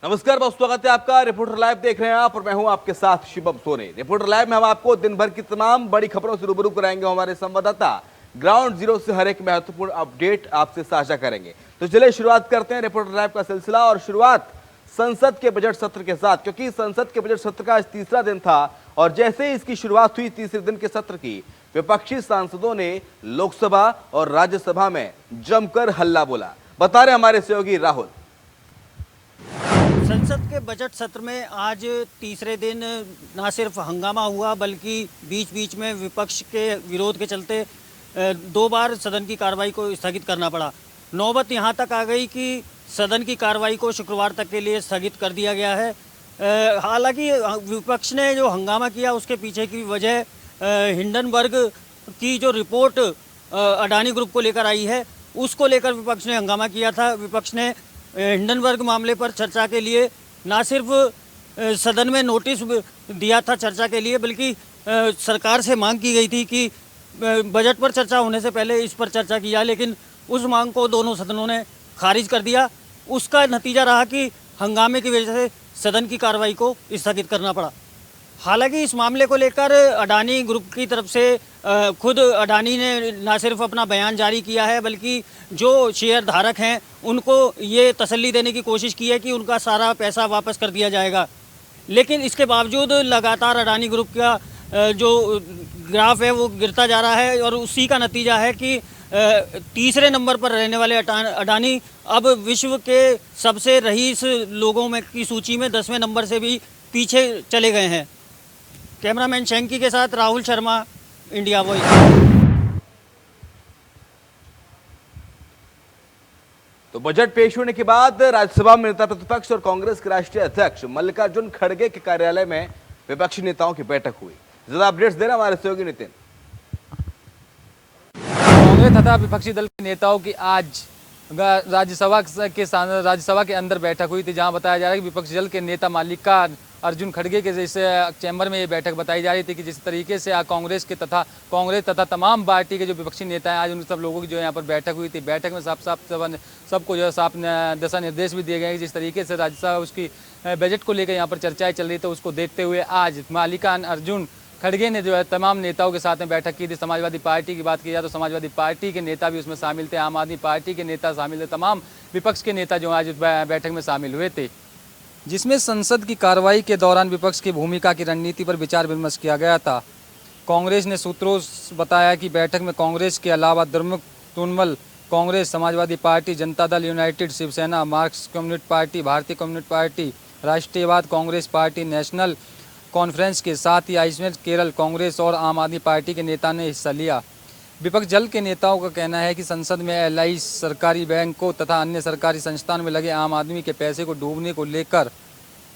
नमस्कार, बहुत स्वागत है आपका। रिपोर्टर लाइव देख रहे हैं आप और मैं हूं आपके साथ शिवम सोनी। रिपोर्टर लाइव में हम आपको दिन भर की तमाम बड़ी खबरों से रूबरू कराएंगे। हमारे संवाददाता ग्राउंड जीरो से हर एक महत्वपूर्ण अपडेट आपसे साझा करेंगे। तो चलिए शुरुआत करते हैं रिपोर्टर लाइव का सिलसिला और शुरुआत संसद के बजट सत्र के साथ, क्योंकि संसद के बजट सत्र का आज तीसरा दिन था और जैसे ही इसकी शुरुआत हुई तीसरे दिन के सत्र की, विपक्षी सांसदों ने लोकसभा और राज्यसभा में जमकर हल्ला बोला। बता रहे हमारे सहयोगी राहुल। संसद के बजट सत्र में आज तीसरे दिन न सिर्फ हंगामा हुआ बल्कि बीच बीच में विपक्ष के विरोध के चलते दो बार सदन की कार्रवाई को स्थगित करना पड़ा। नौबत यहां तक आ गई कि सदन की कार्रवाई को शुक्रवार तक के लिए स्थगित कर दिया गया है। हालांकि विपक्ष ने जो हंगामा किया उसके पीछे की वजह हिंडनबर्ग की जो रिपोर्ट अडानी ग्रुप को लेकर आई है उसको लेकर विपक्ष ने हंगामा किया था। विपक्ष ने हिंडनबर्ग मामले पर चर्चा के लिए ना सिर्फ सदन में नोटिस दिया था चर्चा के लिए, बल्कि सरकार से मांग की गई थी कि बजट पर चर्चा होने से पहले इस पर चर्चा की जाए, लेकिन उस मांग को दोनों सदनों ने खारिज कर दिया। उसका नतीजा रहा कि हंगामे की वजह से सदन की कार्रवाई को स्थगित करना पड़ा। हालांकि इस मामले को लेकर अडानी ग्रुप की तरफ से खुद अडानी ने न सिर्फ अपना बयान जारी किया है बल्कि जो शेयर धारक हैं उनको ये तसल्ली देने की कोशिश की है कि उनका सारा पैसा वापस कर दिया जाएगा। लेकिन इसके बावजूद लगातार अडानी ग्रुप का जो ग्राफ है वो गिरता जा रहा है और उसी का नतीजा है कि तीसरे नंबर पर रहने वाले अडानी अब विश्व के सबसे रईस लोगों में की सूची में 10वें नंबर से भी पीछे चले गए हैं। कैमरामैन शंकी के साथ राहुल शर्मा, इंडिया वॉइस। तो बजट पेश होने के बाद राज्यसभा में नेता प्रतिपक्ष और कांग्रेस के राष्ट्रीय अध्यक्ष मल्लिकार्जुन खड़गे के कार्यालय में विपक्षी नेताओं की बैठक हुई। ज्यादा अपडेट्स दे रहे हमारे सहयोगी नितिन। कांग्रेस तथा विपक्षी दल के नेताओं की आज राज्यसभा के अंदर बैठक हुई थी, जहां बताया जा रहा है कि विपक्षी दल के नेता मल्लिकार्जुन खड़गे के जैसे चैम्बर में ये बैठक बताई जा रही थी कि जिस तरीके से कांग्रेस तथा तमाम पार्टी के जो विपक्षी नेता हैं आज उन सब लोगों की जो यहाँ पर बैठक हुई थी। बैठक में सबको जो है साफ दिशा निर्देश भी दिए गए जिस तरीके से राज्यसभा उसकी बजट को लेकर यहाँ पर चर्चाएं चल रही थी। उसको देखते हुए आज मल्लिकार्जुन खड़गे ने जो है तमाम नेताओं के साथ में बैठक की थी। समाजवादी पार्टी की बात की जाए तो समाजवादी पार्टी के नेता भी उसमें शामिल थे, आम आदमी पार्टी के नेता शामिल थे, तमाम विपक्ष के नेता जो आज बैठक में शामिल हुए थे, जिसमें संसद की कार्रवाई के दौरान विपक्ष की भूमिका की रणनीति पर विचार विमर्श किया गया था। कांग्रेस ने सूत्रों बताया कि बैठक में कांग्रेस के अलावा Dramuk Trinamool Congress, Samajwadi Party, Janata Dal United, Shivsena, Marxist Communist Party, Bharatiya Communist Party, Rashtriyavad Congress Party, National Conference के साथ ही आइसमेंट केरल कांग्रेस और आम आदमी पार्टी के नेता ने हिस्सा लिया। विपक्ष दल के नेताओं का कहना है कि संसद में एलआई, सरकारी बैंकों तथा अन्य सरकारी संस्थान में लगे आम आदमी के पैसे को डूबने को लेकर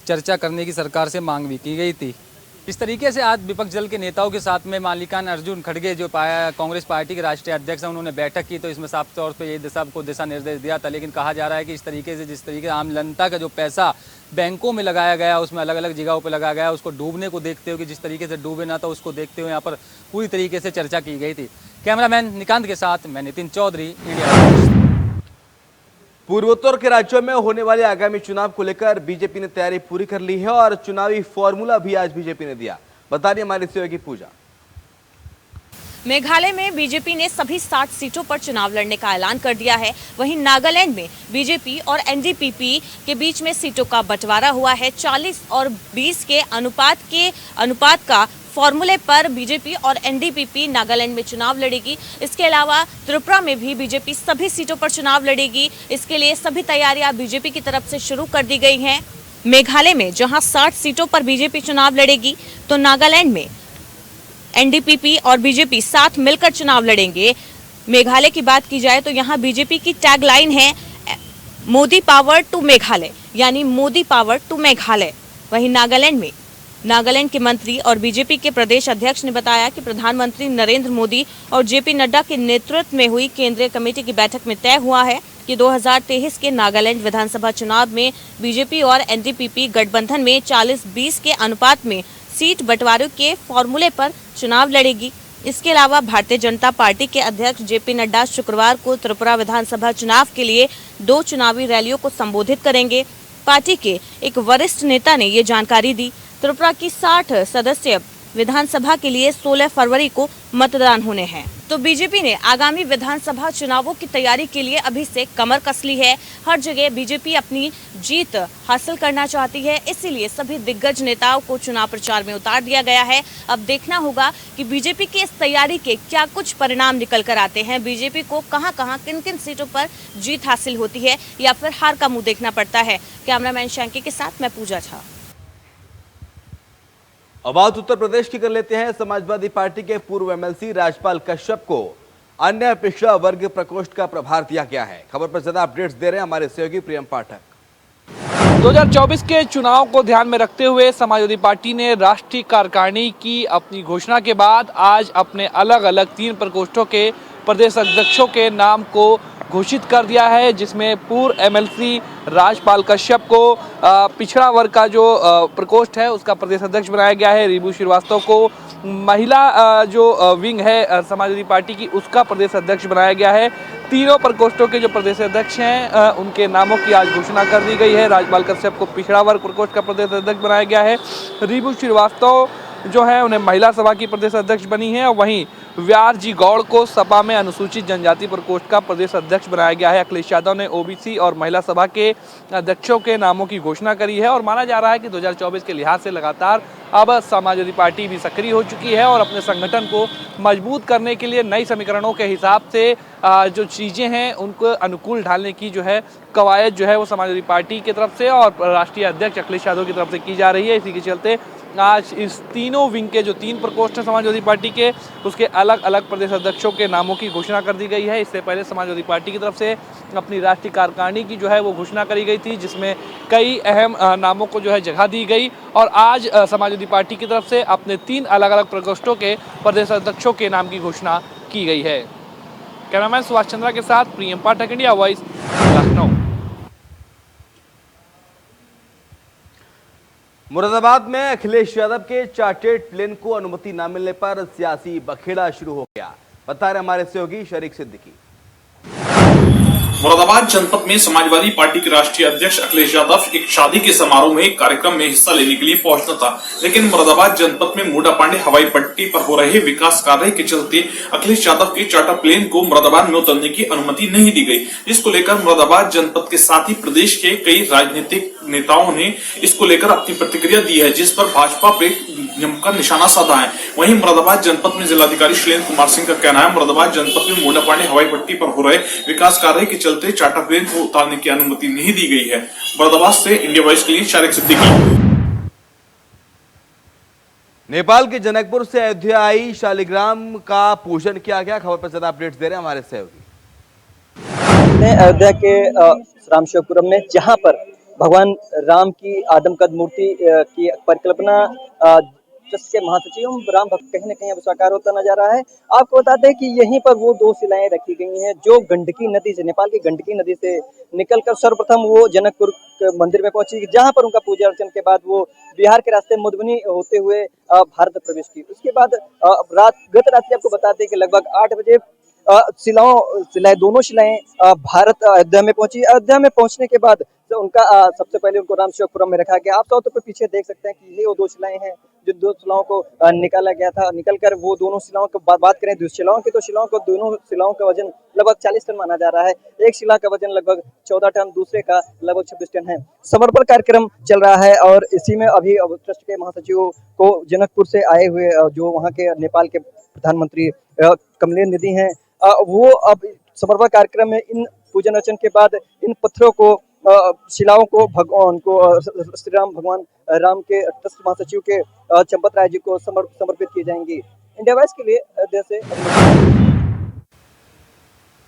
चर्चा करने की सरकार से मांग भी की गई थी। इस तरीके से आज विपक्ष दल के नेताओं के साथ में मल्लिकार्जुन खड़गे जो कांग्रेस पार्टी के राष्ट्रीय अध्यक्ष हैं उन्होंने बैठक की, तो इसमें साफ तौर पर ये सबको दिशा निर्देश दिया था। लेकिन कहा जा रहा है कि इस तरीके से जिस तरीके आम जनता का जो पैसा बैंकों में लगाया गया, उसमें अलग अलग जगहों पर लगाया गया, उसको डूबने को देखते हुए कि जिस तरीके से डूबे ना था उसको देखते हुए यहाँ पर पूरी तरीके से चर्चा की गई थी। कैमरामैन निकांत के साथ मैं नितिन चौधरी, इंडिया। पूर्वोत्तर के राज्यों में होने वाले आगामी चुनाव को लेकर बीजेपी ने तैयारी पूरी कर ली है और चुनावी फॉर्मूला भी आज बीजेपी ने दिया। बता रही हमारी सहयोगी पूजा। मेघालय में बीजेपी ने सभी 60 सीटों पर चुनाव लड़ने का ऐलान कर दिया है। वहीं नागालैंड में बीजेपी और एनडीपीपी के बीच में सीटों का बंटवारा हुआ है। 40 और 20 के अनुपात का फॉर्मूले पर बीजेपी और एनडीपीपी नागालैंड में चुनाव लड़ेगी। इसके अलावा त्रिपुरा में भी बीजेपी सभी सीटों पर चुनाव लड़ेगी। इसके लिए सभी तैयारियां बीजेपी की तरफ से शुरू कर दी गई हैं। मेघालय में जहां 60 सीटों पर बीजेपी चुनाव लड़ेगी तो नागालैंड में एनडीपीपी और बीजेपी साथ मिलकर चुनाव लड़ेंगे। मेघालय की बात की जाए तो यहां बीजेपी की टैगलाइन है मोदी पावर टू मेघालय, यानी मोदी पावर टू मेघालय। वहीं नागालैंड के मंत्री और बीजेपी के प्रदेश अध्यक्ष ने बताया कि प्रधानमंत्री नरेंद्र मोदी और जेपी नड्डा के नेतृत्व में हुई केंद्रीय कमेटी की बैठक में तय हुआ है कि 2023 के नागालैंड विधानसभा चुनाव में बीजेपी और एनडीपीपी गठबंधन में 40-20 के अनुपात में सीट बंटवारे के फॉर्मूले पर चुनाव लड़ेगी। इसके अलावा भारतीय जनता पार्टी के अध्यक्ष जेपी नड्डा शुक्रवार को त्रिपुरा विधानसभा चुनाव के लिए 2 चुनावी रैलियों को संबोधित करेंगे। पार्टी के एक वरिष्ठ नेता ने ये जानकारी दी। त्रिपुरा की 60 सदस्य विधानसभा के लिए 16 फरवरी को मतदान होने हैं। तो बीजेपी ने आगामी विधानसभा चुनावों की तैयारी के लिए अभी से कमर कस ली है। हर जगह बीजेपी अपनी जीत हासिल करना चाहती है, इसीलिए सभी दिग्गज नेताओं को चुनाव प्रचार में उतार दिया गया है। अब देखना होगा कि बीजेपी की इस तैयारी के क्या कुछ परिणाम निकल कर आते हैं। बीजेपी को कहां-कहां किन-किन सीटों पर जीत हासिल होती है या फिर हार का मुंह देखना पड़ता है। कैमरामैन शैंकी के साथ मैं पूजा झा। अब बात उत्तर प्रदेश की कर लेते हैं। समाजवादी पार्टी के पूर्व एमएलसी राजपाल कश्यप को अन्य पिछड़ा वर्ग प्रकोष्ठ का प्रभार दिया गया है। खबर पर ज्यादा अपडेट्स दे रहे हैं हमारे सहयोगी प्रियम पाठक। 2024 के चुनाव को ध्यान में रखते हुए समाजवादी पार्टी ने राष्ट्रीय कार्यकारिणी की अपनी घोषणा के बाद आज अपने अलग अलग 3 प्रकोष्ठों के प्रदेश अध्यक्षों के नाम को घोषित कर दिया है, जिसमें पूर्व एमएलसी राजपाल कश्यप को पिछड़ा वर्ग का जो प्रकोष्ठ है उसका प्रदेश अध्यक्ष बनाया गया है। रिबू श्रीवास्तव को महिला जो विंग है समाजवादी पार्टी की उसका प्रदेश अध्यक्ष बनाया गया है। तीनों प्रकोष्ठों के जो प्रदेश अध्यक्ष हैं उनके नामों की आज घोषणा कर दी गई है। राजपाल कश्यप को पिछड़ा वर्ग प्रकोष्ठ का प्रदेश अध्यक्ष बनाया गया है। रिबू श्रीवास्तव जो है उन्हें महिला सभा की प्रदेश अध्यक्ष बनी है और वहीं व्यार जी गौड़ को सपा में अनुसूचित जनजाति प्रकोष्ठ का प्रदेश अध्यक्ष बनाया गया है। अखिलेश यादव ने ओबीसी और महिला सभा के अध्यक्षों के नामों की घोषणा करी है और माना जा रहा है कि 2024 के लिहाज से लगातार अब समाजवादी पार्टी भी सक्रिय हो चुकी है और अपने संगठन को मजबूत करने के लिए नई समीकरणों के हिसाब से जो चीज़ें हैं उनको अनुकूल ढालने की जो है कवायद जो है वो समाजवादी पार्टी की तरफ से और राष्ट्रीय अध्यक्ष अखिलेश यादव की तरफ से की जा रही है। इसी के चलते आज इस तीनों विंग के जो 3 प्रकोष्ठ हैं समाजवादी पार्टी के उसके अलग अलग प्रदेश अध्यक्षों के नामों की घोषणा कर दी गई है। इससे पहले समाजवादी पार्टी की तरफ से अपनी राष्ट्रीय कार्यकारिणी की जो है वो घोषणा करी गई थी, जिसमें कई अहम नामों को जो है जगह दी गई और आज समाजवादी पार्टी की तरफ से अपने 3 अलग अलग प्रकोष्ठों के प्रदेश अध्यक्षों के नाम की घोषणा की गई है। कैमरामैन सुभाष चंद्रा के साथ प्रियम पाठक, इंडिया वॉइस, लखनऊ। मुरादाबाद में अखिलेश यादव के चार्टर्ड प्लेन को अनुमति न मिलने पर सियासी बखेड़ा शुरू हो गया। बता रहे हमारे सहयोगी शरीक सिद्दीकी। मुरादाबाद जनपद में समाजवादी पार्टी के राष्ट्रीय अध्यक्ष अखिलेश यादव एक शादी के समारोह में कार्यक्रम में हिस्सा लेने के लिए पहुंचना था, लेकिन मुरादाबाद जनपद में मूडा पांडे हवाई पट्टी पर हो रहे विकास कार्य के चलते अखिलेश यादव के चार्टर प्लेन को मुरादाबाद में उतरने की अनुमति नहीं दी गई। इसको लेकर मुरादाबाद जनपद के साथ ही प्रदेश के कई राजनीतिक नेताओं ने इसको लेकर अपनी प्रतिक्रिया दी है, जिस पर भाजपा पे जमकर निशाना साधा है। वहीं मुरादाबाद जनपद में जिलाधिकारी शैलेंद्र कुमार सिंह का कहना है मुरादाबाद जनपद में मूडा पांडे हवाई पट्टी पर हो रहे विकास कार्य के चलते चार्टर प्लेन को उतारने की अनुमति नहीं दी गई है। मुरादाबाद से इंडिया वॉइस के लिए शरीक सिद्दीकी। नेपाल के जनकपुर से अयोध्या आई शालिग्राम का पूजन किया गया। खबर पर ज्यादा अपडेट्स दे रहे हैं हमारे सहयोगी। अयोध्या के रामशिवपुरम में जहां पर भगवान राम की आदमकद मूर्ति की परिकल्पना ट्रस्ट के महासचिव राम भक्त कहीं न कहीं अब साकार होता नजर आ रहा है। आपको बताते हैं कि यहीं पर वो 2 शिलाएं रखी गई हैं जो गंडकी नदी से, नेपाल की गंडकी नदी से निकलकर सर्वप्रथम वो जनकपुर मंदिर में पहुंची, जहां पर उनका पूजा अर्चन के बाद वो बिहार के रास्ते मधुबनी होते हुए भारत प्रवेश की। उसके बाद गत रात्रि आपको बताते हैं कि लगभग 8 बजे दोनों शिलाएं भारत अयोध्या में पहुंची। अयोध्या में पहुंचने के बाद उनका सबसे पहले उनको रामशिवपुरम में रखा गया। आप तौर पर पीछे देख सकते हैं कि ये वो 2 शिलाएं हैं जो 2 शिलाओं को निकाला गया था। निकलकर वो दोनों शिलाओं की बात करें शिलाओं की, तो दोनों शिलाओं का वजन लगभग 40 टन माना जा रहा है। एक शिला का वजन लगभग 14 टन, दूसरे का लगभग 26 टन है। समर्पण कार्यक्रम चल रहा है और इसी में अभी ट्रस्ट के महासचिव को जनकपुर से आए हुए जो वहाँ के नेपाल के प्रधानमंत्री कमलेश निधि हैं, वो अब समर्पण कार्यक्रम में इन पूजन अर्चन के बाद इन पत्थरों को शिलाओं को भगवान को श्री राम भगवान राम के ट्रस्ट महासचिव के चंपत राय जी को समर्पित की जाएंगी। इंडिया वॉइस के लिए अयोध्या से।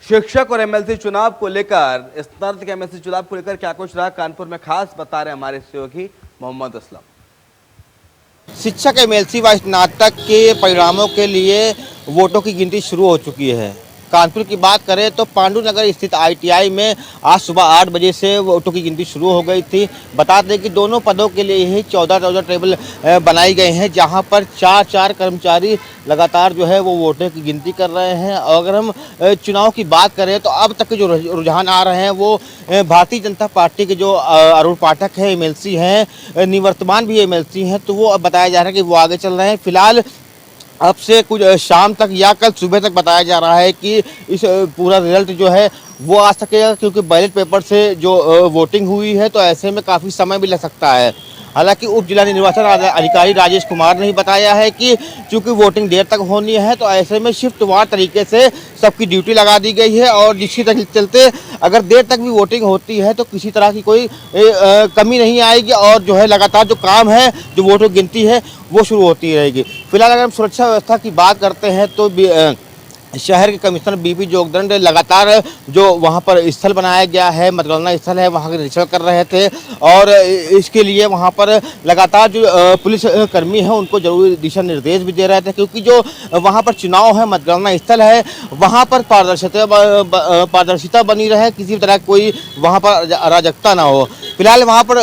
शिक्षक और एमएलसी चुनाव को लेकर स्नातक एमएलसी चुनाव को लेकर क्या कुछ रहा कानपुर में खास, बता रहे हमारे सहयोगी मोहम्मद असलम। शिक्षक एमएलसी व स्नातक के परिणामों के लिए वोटों की गिनती शुरू हो चुकी है। कानपुर की बात करें तो पांडु नगर स्थित ITI में आज सुबह 8 बजे से वोटों की गिनती शुरू हो गई थी। बता दें कि दोनों पदों के लिए ही 14 टेबल बनाई गई हैं, जहां पर 4 कर्मचारी लगातार जो है वो वोटों की गिनती कर रहे हैं। और अगर हम चुनाव की बात करें तो अब तक के जो रुझान आ रहे हैं वो भारतीय जनता पार्टी के जो अरुण पाठक है MLC हैं, निवर्तमान भी MLC हैं, तो वो अब बताया जा रहा है कि वो आगे चल रहे हैं। फिलहाल अब से कुछ शाम तक या कल सुबह तक बताया जा रहा है कि इस पूरा रिजल्ट जो है वो आ सकेगा, क्योंकि बैलेट पेपर से जो वोटिंग हुई है तो ऐसे में काफ़ी समय भी लग सकता है। हालांकि उप जिला निर्वाचन अधिकारी राजेश कुमार ने ही बताया है कि चूंकि वोटिंग देर तक होनी है तो ऐसे में शिफ्टवार तरीके से सबकी ड्यूटी लगा दी गई है और जिसके चलते अगर देर तक भी वोटिंग होती है तो किसी तरह की कोई कमी नहीं आएगी और जो है लगातार जो काम है, जो वोटों गिनती है वो शुरू होती रहेगी। फिलहाल अगर हम सुरक्षा व्यवस्था की बात करते हैं तो शहर के कमिश्नर BP जोगदंड लगातार जो वहां पर स्थल बनाया गया है, मतगणना स्थल है, वहां का निरीक्षण कर रहे थे और इसके लिए वहां पर लगातार जो पुलिस कर्मी हैं उनको जरूरी दिशा निर्देश भी दे रहे थे, क्योंकि जो वहां पर चुनाव है, मतगणना स्थल है, वहां पर पारदर्शिता बनी रहे, किसी तरह कोई वहां पर अराजकता ना हो। फिलहाल वहां पर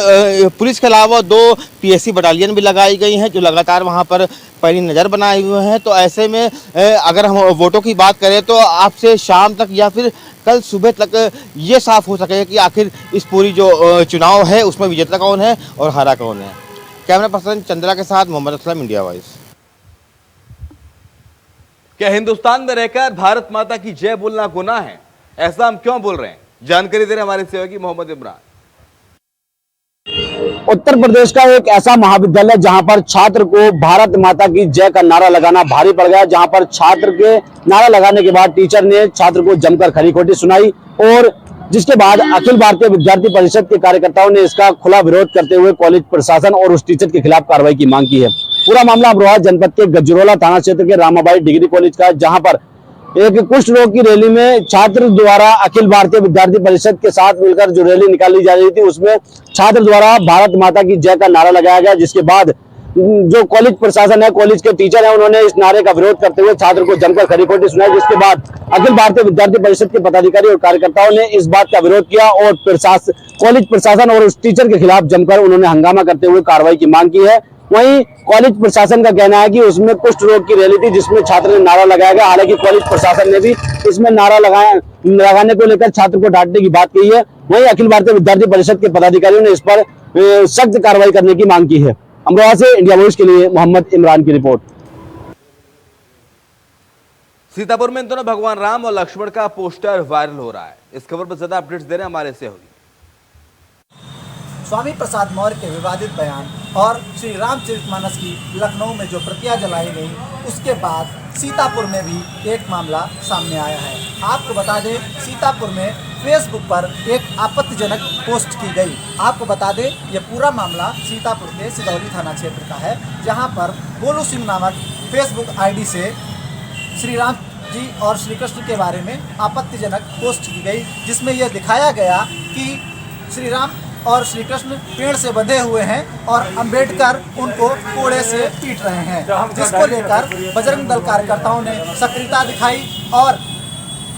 पुलिस के अलावा 2 PSC बटालियन भी लगाई गई हैं जो लगातार वहां पर पैनी नज़र बनाए हुए हैं। तो ऐसे में अगर हम वोटों की बात करें तो आपसे शाम तक या फिर कल सुबह तक ये साफ हो सकेगा कि आखिर इस पूरी जो चुनाव है उसमें विजेता कौन है और हारा कौन है। कैमरा पर्सन चंद्रा के साथ मोहम्मद असलम, इंडिया वॉइस। क्या हिंदुस्तान में रहकर भारत माता की जय बोलना गुनाह है? ऐसा हम क्यों बोल रहे हैं, जानकारी दे रहे हमारे सहयोगी मोहम्मद इमरान। उत्तर प्रदेश का एक ऐसा महाविद्यालय जहां पर छात्र को भारत माता की जय का नारा लगाना भारी पड़ गया, जहां पर छात्र के नारा लगाने के बाद टीचर ने छात्र को जमकर खरी खोटी सुनाई और जिसके बाद अखिल भारतीय विद्यार्थी परिषद के कार्यकर्ताओं ने इसका खुला विरोध करते हुए कॉलेज प्रशासन और उस टीचर के खिलाफ कार्रवाई की मांग की है। पूरा मामला अमरोहा जनपद के गजरोला थाना क्षेत्र के रामाबाई डिग्री कॉलेज का, जहां पर एक कुष्ठ रोग की रैली में छात्र द्वारा अखिल भारतीय विद्यार्थी परिषद के साथ मिलकर जो रैली निकाली जा रही थी उसमें छात्र द्वारा भारत माता की जय का नारा लगाया गया, जिसके बाद जो कॉलेज प्रशासन है, कॉलेज के टीचर हैं, उन्होंने इस नारे का विरोध करते हुए छात्र को जमकर खरी खोटी सुनाई, जिसके बाद अखिल भारतीय विद्यार्थी परिषद के पदाधिकारी और कार्यकर्ताओं ने इस बात का विरोध किया और कॉलेज प्रशासन और उस टीचर के खिलाफ जमकर उन्होंने हंगामा करते हुए कार्रवाई की मांग की है। वहीं कॉलेज प्रशासन का कहना है कि उसमें कुष्ठ रोग की रैली थी जिसमें छात्र ने नारा लगाया गया। हालांकि कॉलेज प्रशासन ने भी इसमें नारा लगाने को लेकर छात्र को डांटने की बात कही है। वहीं अखिल भारतीय विद्यार्थी परिषद के पदाधिकारियों ने इस पर सख्त कार्रवाई करने की मांग की है। अमरोहा से इंडिया वॉइस के लिए मोहम्मद इमरान की रिपोर्ट। सीतापुर में इन दोनों भगवान राम और लक्ष्मण का पोस्टर वायरल हो रहा है। इस खबर पर ज्यादा अपडेट्स दे रहे हैं हमारे सहयोगी। स्वामी प्रसाद मौर्य के विवादित बयान और श्री रामचरितमानस की लखनऊ में जो प्रतियां जलाई गई, उसके बाद सीतापुर में भी एक मामला सामने आया है। आपको बता दें, सीतापुर में फेसबुक पर एक आपत्तिजनक पोस्ट की गई। आपको बता दें, ये पूरा मामला सीतापुर के सिदौली थाना क्षेत्र का है, जहां पर गोलू सिंह नामक फेसबुक आईडी से श्री राम जी और श्री कृष्ण के बारे में आपत्तिजनक पोस्ट की गई, जिसमें यह दिखाया गया कि श्री राम और श्री कृष्ण पेड़ से बंधे हुए हैं और अंबेडकर उनको कोड़े से पीट रहे हैं, जिसको लेकर बजरंग दल कार्यकर्ताओं ने सक्रियता दिखाई और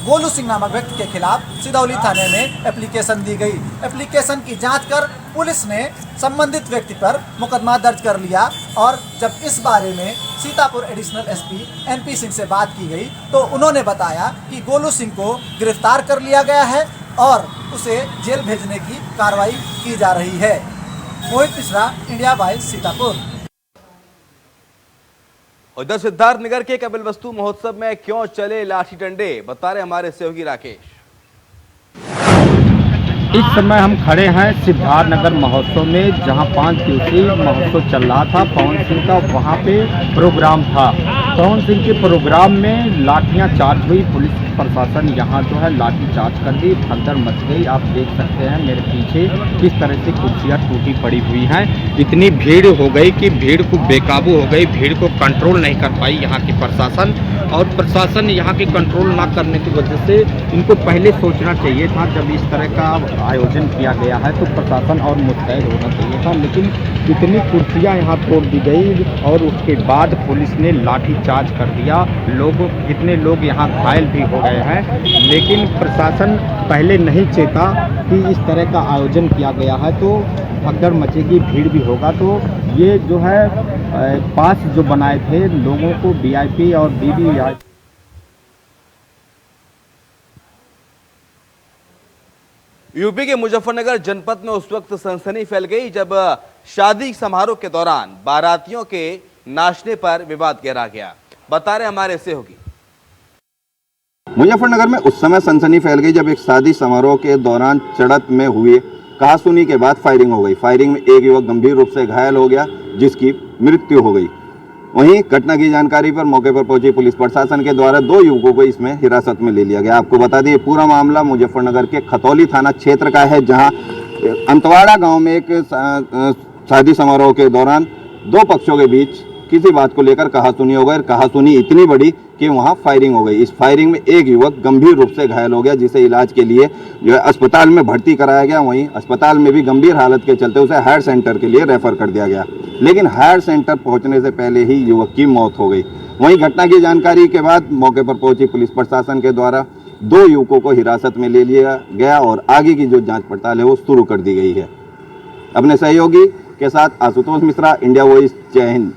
गोलू सिंह नामक व्यक्ति के खिलाफ सिदौली थाने में एप्लीकेशन दी गई। एप्लीकेशन की जांच कर पुलिस ने संबंधित व्यक्ति पर मुकदमा दर्ज कर लिया और जब इस बारे में Sitapur additional SP NP Singh से बात की गई तो उन्होंने बताया कि गोलू सिंह को गिरफ्तार कर लिया गया है और उसे जेल भेजने की कार्रवाई की जा रही है। मोहित मिश्रा, इंडिया वॉइस, सीतापुर। उधर सिद्धार्थ नगर के कपिल वस्तु महोत्सव में क्यों चले लाठी डंडे, बता रहे हमारे सहयोगी राकेश। इस समय हम खड़े हैं सिद्धार्थ नगर महोत्सव में, जहां 5 दिवसीय महोत्सव चल रहा था। पवन सिंह का वहां पे प्रोग्राम था। पवन सिंह के प्रोग्राम में लाठियां चार्ज हुई, पुलिस प्रशासन यहां जो है लाठी चार्ज कर दी, भगदड़ मच गई। आप देख सकते हैं मेरे पीछे किस तरह से कुर्सियां टूटी पड़ी हुई हैं। इतनी भीड़ हो गई कि भीड़ को बेकाबू हो गई, भीड़ को कंट्रोल नहीं कर पाई यहाँ की प्रशासन। और प्रशासन यहाँ की कंट्रोल ना करने की वजह से इनको पहले सोचना चाहिए था, जब इस तरह का आयोजन किया गया है तो प्रशासन और मुस्तैद होना चाहिए था, लेकिन इतनी कुर्सियां यहाँ तोड़ दी गई और उसके बाद पुलिस ने लाठीचार्ज कर दिया। कितने लोग यहाँ घायल भी हो गए हैं, लेकिन प्रशासन पहले नहीं चेता कि इस तरह का आयोजन किया गया है तो भगदड़ मचेगी, भीड़ भी होगा। तो ये जो है पास जो बनाए थे लोगों को VIP और VVIP यूपी के मुजफ्फरनगर जनपद में उस वक्त सनसनी फैल गई जब शादी समारोह के दौरान बारातियों के नाचने पर विवाद गहरा गया। बता रहे हमारे सहयोगी। मुजफ्फरनगर में उस समय सनसनी फैल गई जब एक शादी समारोह के दौरान झड़प में हुए कहासुनी के बाद फायरिंग हो गई। फायरिंग में एक युवक गंभीर रूप से घायल हो गया जिसकी मृत्यु हो गई। वहीं घटना की जानकारी पर मौके पर पहुंची पुलिस प्रशासन के द्वारा 2 युवकों को इसमें हिरासत में ले लिया गया। आपको बता दें पूरा मामला मुजफ्फरनगर के खतौली थाना क्षेत्र का है, जहां अंतवाड़ा गांव में एक शादी समारोह के दौरान 2 पक्षों के बीच किसी बात को लेकर कहासुनी हो गई। कहासुनी इतनी बड़ी कि वहां फायरिंग हो गई। इस फायरिंग में एक युवक गंभीर रूप से घायल हो गया जिसे इलाज के लिए जो है अस्पताल में भर्ती कराया गया। वहीं अस्पताल में भी गंभीर हालत के चलते उसे हायर सेंटर के लिए रेफर कर दिया गया, लेकिन हायर सेंटर पहुंचने से पहले ही युवक की मौत हो गई। वहीं घटना की जानकारी के बाद मौके पर पहुंची पुलिस प्रशासन के द्वारा 2 युवकों को हिरासत में ले लिया गया और आगे की जो जाँच पड़ताल है वो शुरू कर दी गई है। अपने सहयोगी के साथ आशुतोष मिश्रा, इंडिया वॉइस, जय हिंद।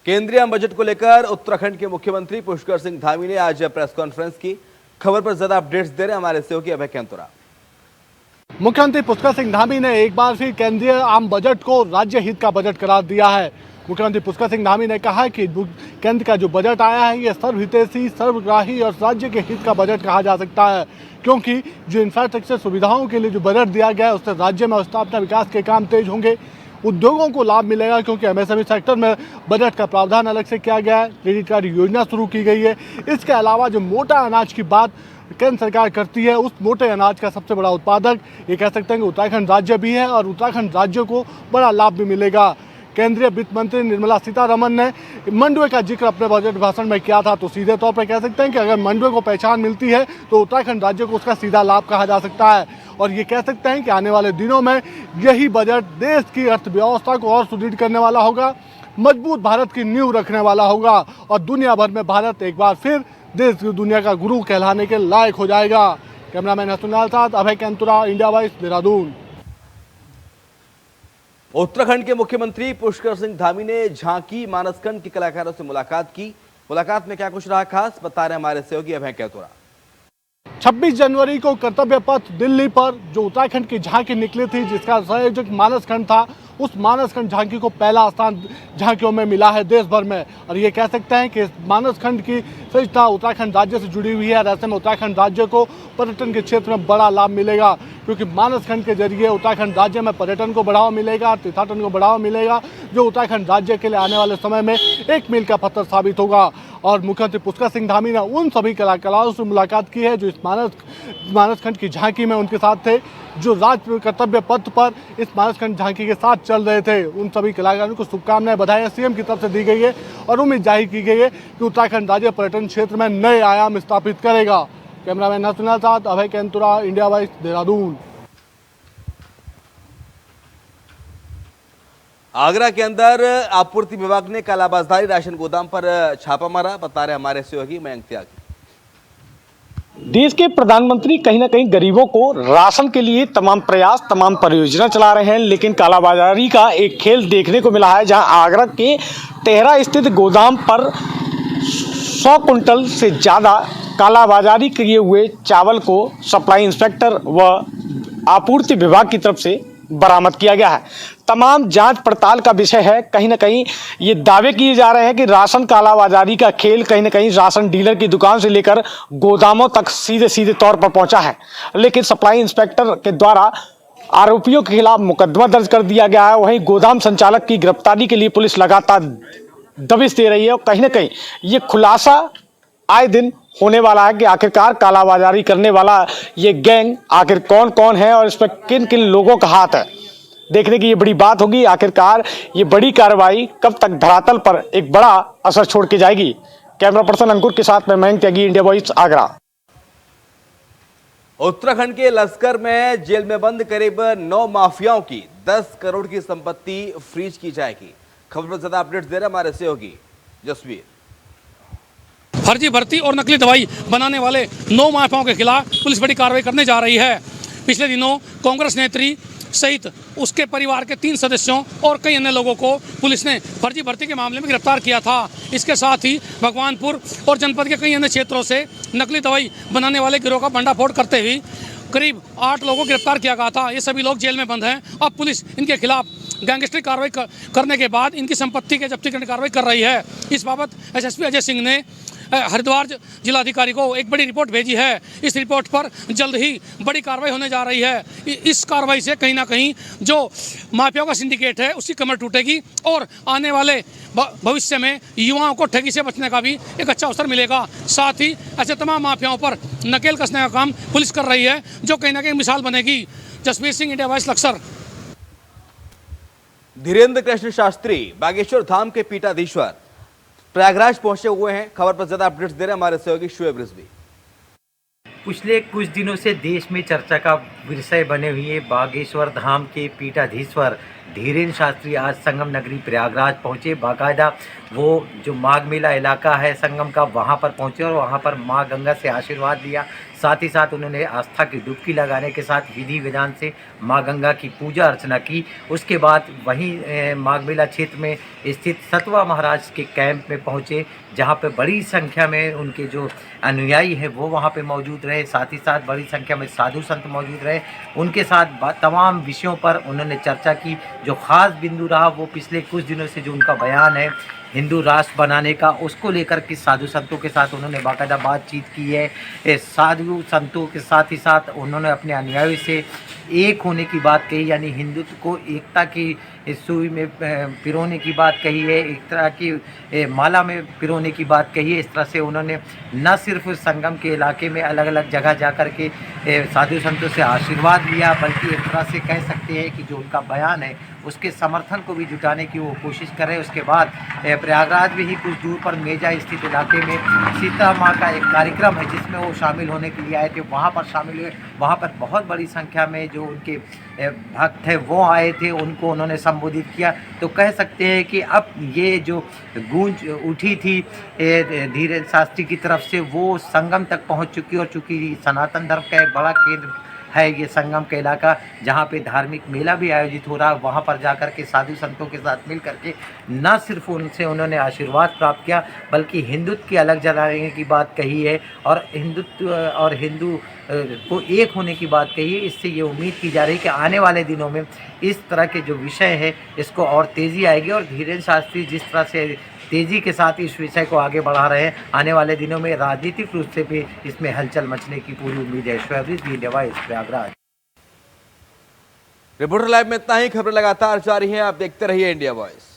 केंद्रीय बजट को लेकर उत्तराखंड के मुख्यमंत्री पुष्कर सिंह धामी ने आज प्रेस कॉन्फ्रेंस की। खबर पर ज्यादा अपडेट्स दे रहे हमारे सहयोगी अभय कैंतुरा। मुख्यमंत्री पुष्कर सिंह धामी ने एक बार फिर केंद्रीय आम बजट को राज्य हित का बजट करार दिया है। मुख्यमंत्री पुष्कर सिंह धामी ने कहा कि केंद्र का जो बजट आया है ये सर्वहितैषी, सर्वग्राही और राज्य के हित का बजट कहा जा सकता है, क्योंकि जो इंफ्रास्ट्रक्चर सुविधाओं के लिए जो बजट दिया गया है उससे राज्य में स्थापना विकास के काम तेज होंगे, उद्योगों को लाभ मिलेगा क्योंकि MSME सेक्टर में बजट का प्रावधान अलग से किया गया है, क्रेडिट कार्ड योजना शुरू की गई है। इसके अलावा जो मोटा अनाज की बात केंद्र सरकार करती है, उस मोटे अनाज का सबसे बड़ा उत्पादक ये कह सकते हैं कि उत्तराखंड राज्य भी है और उत्तराखंड राज्य को बड़ा लाभ भी मिलेगा। केंद्रीय वित्त मंत्री निर्मला सीतारमण ने मंडुए का जिक्र अपने बजट भाषण में किया था, तो सीधे तौर पर कह सकते हैं कि अगर मंडुए को पहचान मिलती है तो उत्तराखंड राज्य को उसका सीधा लाभ कहा जा सकता है। और ये कह सकते हैं कि आने वाले दिनों में यही बजट देश की अर्थव्यवस्था को और सुदृढ़ करने वाला होगा, मजबूत भारत की नींव रखने वाला होगा और दुनिया भर में भारत एक बार फिर देश की दुनिया का गुरु कहलाने के लायक हो जाएगा। कैमरामैन हसनुलाल साथ अभय कैंतुरा, इंडिया वॉइस, देहरादून। उत्तराखंड के मुख्यमंत्री पुष्कर सिंह धामी ने झांकी मानसखंड के कलाकारों से मुलाकात की। मुलाकात में क्या कुछ रहा खास, बता रहे हमारे सहयोगी अभय कैंतुरा। 26 जनवरी को कर्तव्य पथ दिल्ली पर जो उत्तराखंड की झांकी निकली थी जिसका संयोजक मानसखंड था, उस मानसखंड झांकी को पहला स्थान झांकियों में मिला है देश भर में। और ये कह सकते हैं कि मानसखंड की सजता उत्तराखंड राज्य से जुड़ी हुई है और ऐसे में उत्तराखंड राज्य को पर्यटन के क्षेत्र में बड़ा लाभ मिलेगा, क्योंकि मानसखंड के जरिए उत्तराखंड राज्य में पर्यटन को बढ़ावा मिलेगा, तीर्थाटन को बढ़ावा मिलेगा, जो उत्तराखंड राज्य के लिए आने वाले समय में एक मील का पत्थर साबित होगा। और मुख्यमंत्री पुष्कर सिंह धामी ने उन सभी कलाकारों से मुलाकात की है जो इस मानसखंड की झांकी में उनके साथ थे, जो राज कर्तव्य पथ पर इस मानसखंड झांकी के साथ चल रहे थे। उन सभी कलाकारों को शुभकामनाएं, बधाई CM की तरफ से दी गई है और उम्मीद जाहिर की गई है कि उत्तराखंड राज्य पर्यटन क्षेत्र में नए आयाम स्थापित करेगा। कैमरामैन हसनुलाल साथ अभय कैंतुरा, इंडिया वॉइस, देहरादून। आगरा के अंदर आपूर्ति विभाग ने कालाबाजारी राशन गोदाम पर छापा मारा, बता रहे हमारे सहयोगी मयंक त्यागी। देश के प्रधानमंत्री कहीं ना कहीं गरीबों को राशन के लिए तमाम प्रयास, तमाम परियोजना चला रहे हैं, लेकिन कालाबाजारी का एक खेल देखने को मिला है, जहां आगरा के तेहरा स्थित गोदाम पर 100 कुंटल से ज़्यादा कालाबाजारी किए हुए चावल को सप्लाई इंस्पेक्टर व आपूर्ति विभाग की तरफ से बरामद किया गया है। तमाम जांच पड़ताल का विषय है। कहीं ना कहीं ये दावे किए जा रहे हैं कि राशन कालाबाजारी का खेल कहीं ना कहीं राशन डीलर की दुकान से लेकर गोदामों तक सीधे तौर पर पहुंचा है, लेकिन सप्लाई इंस्पेक्टर के द्वारा आरोपियों के खिलाफ मुकदमा दर्ज कर दिया गया है। वहीं गोदाम संचालक की गिरफ्तारी के लिए पुलिस लगातार दबिश दे रही है और कहीं ना कहीं ये खुलासा आए दिन होने वाला है कि आखिरकार कालाबाजारी करने वाला ये गैंग आखिर कौन कौन है और इस पर किन किन लोगों का हाथ है। देखने की ये बड़ी बात होगी, आखिरकार ये बड़ी कार्रवाई कब तक धरातल पर एक बड़ा असर छोड़ के जाएगी। कैमरा पर्सन अंकुर के साथ मैं मयंक त्यागी, इंडिया वॉइस, आगरा। उत्तराखंड के लश्कर में जेल में बंद करीब 9 माफियाओं की 10 करोड़ की संपत्ति फ्रीज की जाएगी। खबर पर ज्यादा अपडेट्स दे रहे हमारे सहयोगी जसवीर। फर्जी भर्ती और नकली दवाई बनाने वाले 9 माफियाओं के खिलाफ पुलिस बड़ी कार्रवाई करने जा रही है। पिछले दिनों कांग्रेस नेत्री सहित उसके परिवार के 3 सदस्यों और कई अन्य लोगों को पुलिस ने फर्जी भर्ती के मामले में गिरफ्तार किया था। इसके साथ ही भगवानपुर और जनपद के कई अन्य क्षेत्रों से नकली दवाई बनाने वाले गिरोह का भंडाफोड़ करते हुए करीब 8 लोगों को गिरफ्तार किया गया था। ये सभी लोग जेल में बंद हैं। अब पुलिस इनके खिलाफ गैंगस्टरिक कार्रवाई करने के बाद इनकी संपत्ति के जब्ती करने की कार्रवाई कर रही है। इस बाबत एसएसपी अजय सिंह ने हरिद्वार जिलाधिकारी को एक बड़ी रिपोर्ट भेजी है। इस रिपोर्ट पर जल्द ही बड़ी कार्रवाई होने जा रही है। इस कार्रवाई से कहीं ना कहीं जो माफियाओं का सिंडिकेट है उसकी कमर टूटेगी और आने वाले भविष्य में युवाओं को ठगी से बचने का भी एक अच्छा अवसर मिलेगा। साथ ही ऐसे तमाम माफियाओं पर नकेल कसने का काम पुलिस कर रही है, जो कहीं ना कहीं मिसाल बनेगी। Jasveer Singh, India Voice, Laksar. धीरेन्द्र कृष्ण शास्त्री बागेश्वर धाम के पीठाधीश्वर प्रयागराज पहुंचे हुए हैं। खबर पर ज्यादा अपडेट्स दे रहे हैं हमारे सहयोगी शुएब रिजवी। पिछले कुछ दिनों से देश में चर्चा का विषय बने हुए बागेश्वर धाम के पीठाधीश्वर धीरेन्द्र शास्त्री आज संगम नगरी प्रयागराज पहुंचे। बाकायदा वो जो माघ मेला इलाका है संगम का, वहां पर पहुंचे और वहां पर मां गंगा से आशीर्वाद लिया। साथ ही साथ उन्होंने आस्था की डुबकी लगाने के साथ विधि विधान से मां गंगा की पूजा अर्चना की। उसके बाद वहीं माघ मेला क्षेत्र में स्थित सतवा महाराज के कैंप में पहुंचे, जहां पे बड़ी संख्या में उनके जो अनुयायी हैं वो वहां पे मौजूद रहे। साथ ही साथ बड़ी संख्या में साधु संत मौजूद रहे। उनके साथ तमाम विषयों पर उन्होंने चर्चा की। जो ख़ास बिंदु रहा वो पिछले कुछ दिनों से जो उनका बयान है हिंदू राष्ट्र बनाने का, उसको लेकर के साधु संतों के साथ उन्होंने बाकायदा बातचीत की है। साधु संतों के साथ ही साथ उन्होंने अपने अनुयायी से एक होने की बात कही, यानी हिंदुत्व को एकता की सुई में पिरोने की बात कही है, एक तरह की माला में पिरोने की बात कही है। इस तरह से उन्होंने न सिर्फ संगम के इलाके में अलग अलग जगह जा कर के साधु संतों से आशीर्वाद लिया, बल्कि एक तरह से कह सकते हैं कि जो उनका बयान है उसके समर्थन को भी जुटाने की वो कोशिश कर रहे हैं। उसके बाद प्रयागराज में ही कुछ दूर पर मेजा स्थित इलाके में सीता माँ का एक कार्यक्रम है जिसमें वो शामिल होने के लिए आए थे। वहाँ पर शामिल हुए, वहाँ पर बहुत बड़ी संख्या में जो उनके भक्त हैं वो आए थे, उनको उन्होंने संबोधित किया। तो कह सकते हैं कि अब ये जो गूंज उठी थी धीरेन्द्र शास्त्री की तरफ से वो संगम तक पहुँच चुकी, और चूँकि सनातन धर्म का एक बड़ा केंद्र है ये संगम का इलाका, जहाँ पे धार्मिक मेला भी आयोजित हो रहा है, वहाँ पर जाकर के साधु संतों के साथ मिल करके न सिर्फ उनसे उन्होंने आशीर्वाद प्राप्त किया, बल्कि हिंदुत्व की अलग जलाने की बात कही है और हिंदुत्व और हिंदू को एक होने की बात कही है। इससे ये उम्मीद की जा रही है कि आने वाले दिनों में इस तरह के जो विषय है इसको और तेज़ी आएगी, और धीरेन्द्र शास्त्री जिस तरह से तेज़ी के साथ इस विषय को आगे बढ़ा रहे हैं, आने वाले दिनों में राजनीतिक रूप से भी इसमें हलचल मचने की पूरी उम्मीद है। Shoaib Rizvi, India voice, Prayagraj. Reporter live में इतना ही। खबरें लगातार जारी हैं, आप देखते रहिए इंडिया वॉइस।